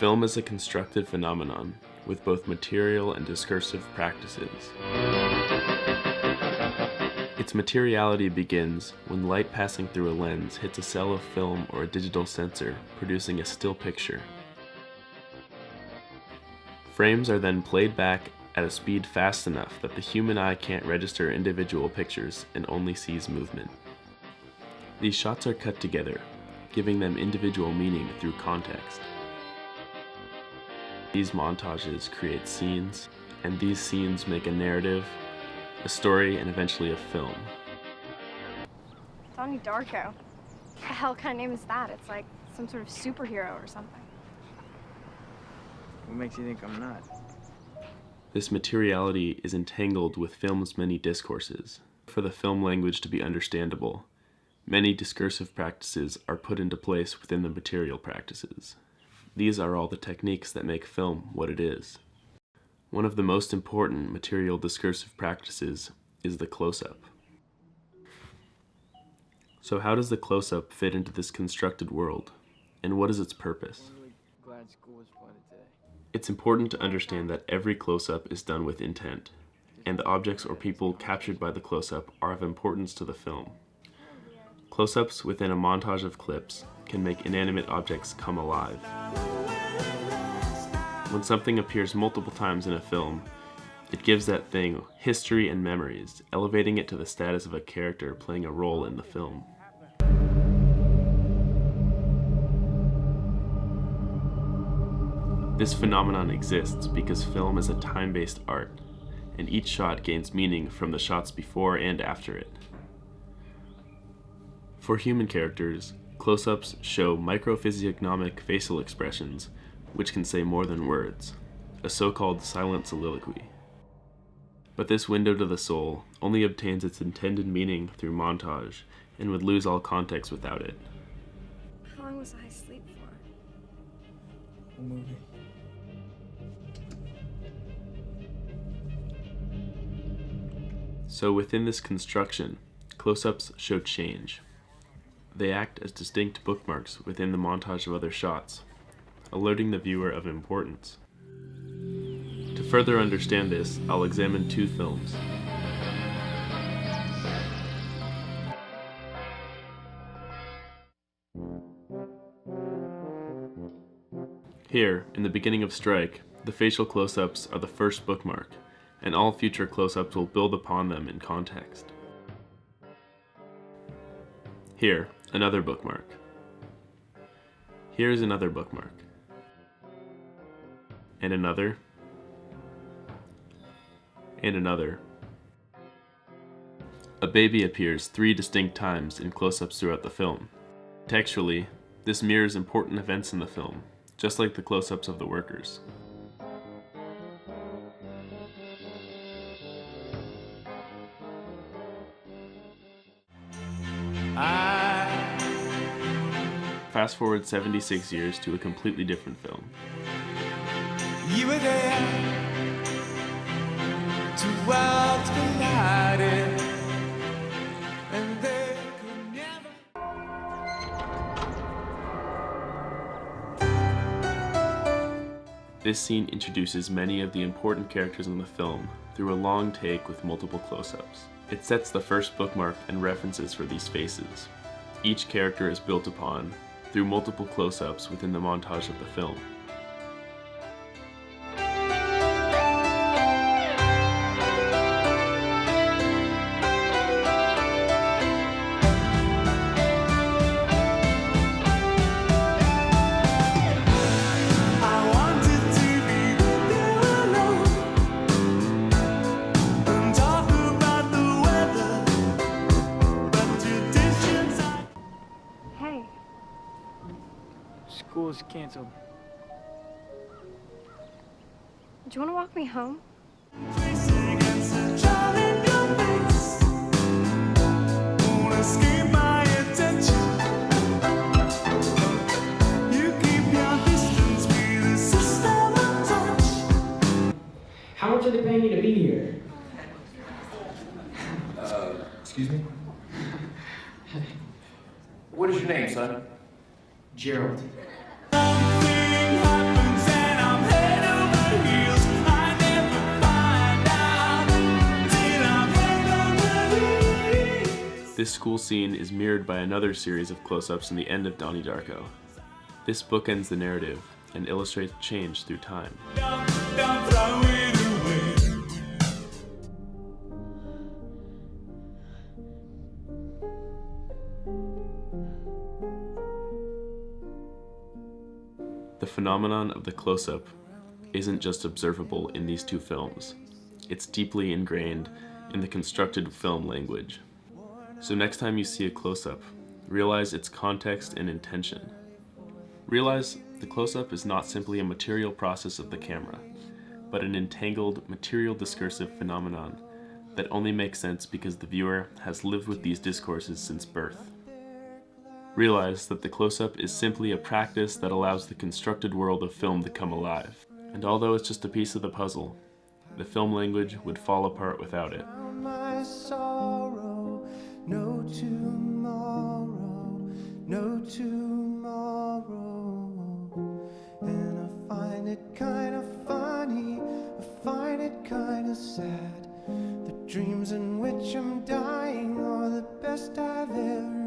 Film is a constructed phenomenon with both material and discursive practices. Its materiality begins when light passing through a lens hits a cell of film or a digital sensor, producing a still picture. Frames are then played back at a speed fast enough that the human eye can't register individual pictures and only sees movement. These shots are cut together, giving them individual meaning through context. These montages create scenes, and these scenes make a narrative, a story, and eventually a film. Donnie Darko. What the hell kind of name is that? It's like some sort of superhero or something. What makes you think I'm not? This materiality is entangled with film's many discourses. For the film language to be understandable, many discursive practices are put into place within the material practices. These are all the techniques that make film what it is. One of the most important material discursive practices is the close-up. So how does the close-up fit into this constructed world, and what is its purpose? I'm really glad school was flooded today. It's important to understand that every close-up is done with intent, and the objects or people captured by the close-up are of importance to the film. Close-ups within a montage of clips can make inanimate objects come alive. When something appears multiple times in a film, it gives that thing history and memories, elevating it to the status of a character playing a role in the film. This phenomenon exists because film is a time-based art, and each shot gains meaning from the shots before and after it. For human characters, close-ups show microphysiognomic facial expressions which can say more than words, a so-called silent soliloquy. But this window to the soul only obtains its intended meaning through montage and would lose all context without it. How long was I asleep for? A movie. So within this construction, close-ups show change. They act as distinct bookmarks within the montage of other shots, alerting the viewer of importance. To further understand this, I'll examine two films. Here, in the beginning of Strike, the facial close-ups are the first bookmark, and all future close-ups will build upon them in context. Here, another bookmark. Here's another bookmark. And another. And another. A baby appears 3 distinct times in close-ups throughout the film. Textually, this mirrors important events in the film, just like the close-ups of the workers. Fast forward 76 years to a completely different film. You were there, 2 worlds collided, and they could never. This scene introduces many of the important characters in the film through a long take with multiple close-ups. It sets the first bookmark and references for these faces. Each character is built upon through multiple close-ups within the montage of the film. Hey, School's canceled. do you want to walk me home? How much are they paying you to be here? Excuse me? What is your name, son? Gerald. Something happens This school scene is mirrored by another series of close-ups in the end of Donnie Darko. This bookends the narrative and illustrates change through time. Don't throw it away. The phenomenon of the close-up isn't just observable in these two films. It's deeply ingrained in the constructed film language. So next time you see a close-up, realize its context and intention. Realize the close-up is not simply a material process of the camera, but an entangled material discursive phenomenon that only makes sense because the viewer has lived with these discourses since birth. Realize that the close-up is simply a practice that allows the constructed world of film to come alive. And although it's just a piece of the puzzle, the film language would fall apart without it. My sorrow, no tomorrow, no tomorrow. And I find it kind of funny, I find it kind of sad. The dreams in which I'm dying are the best I've ever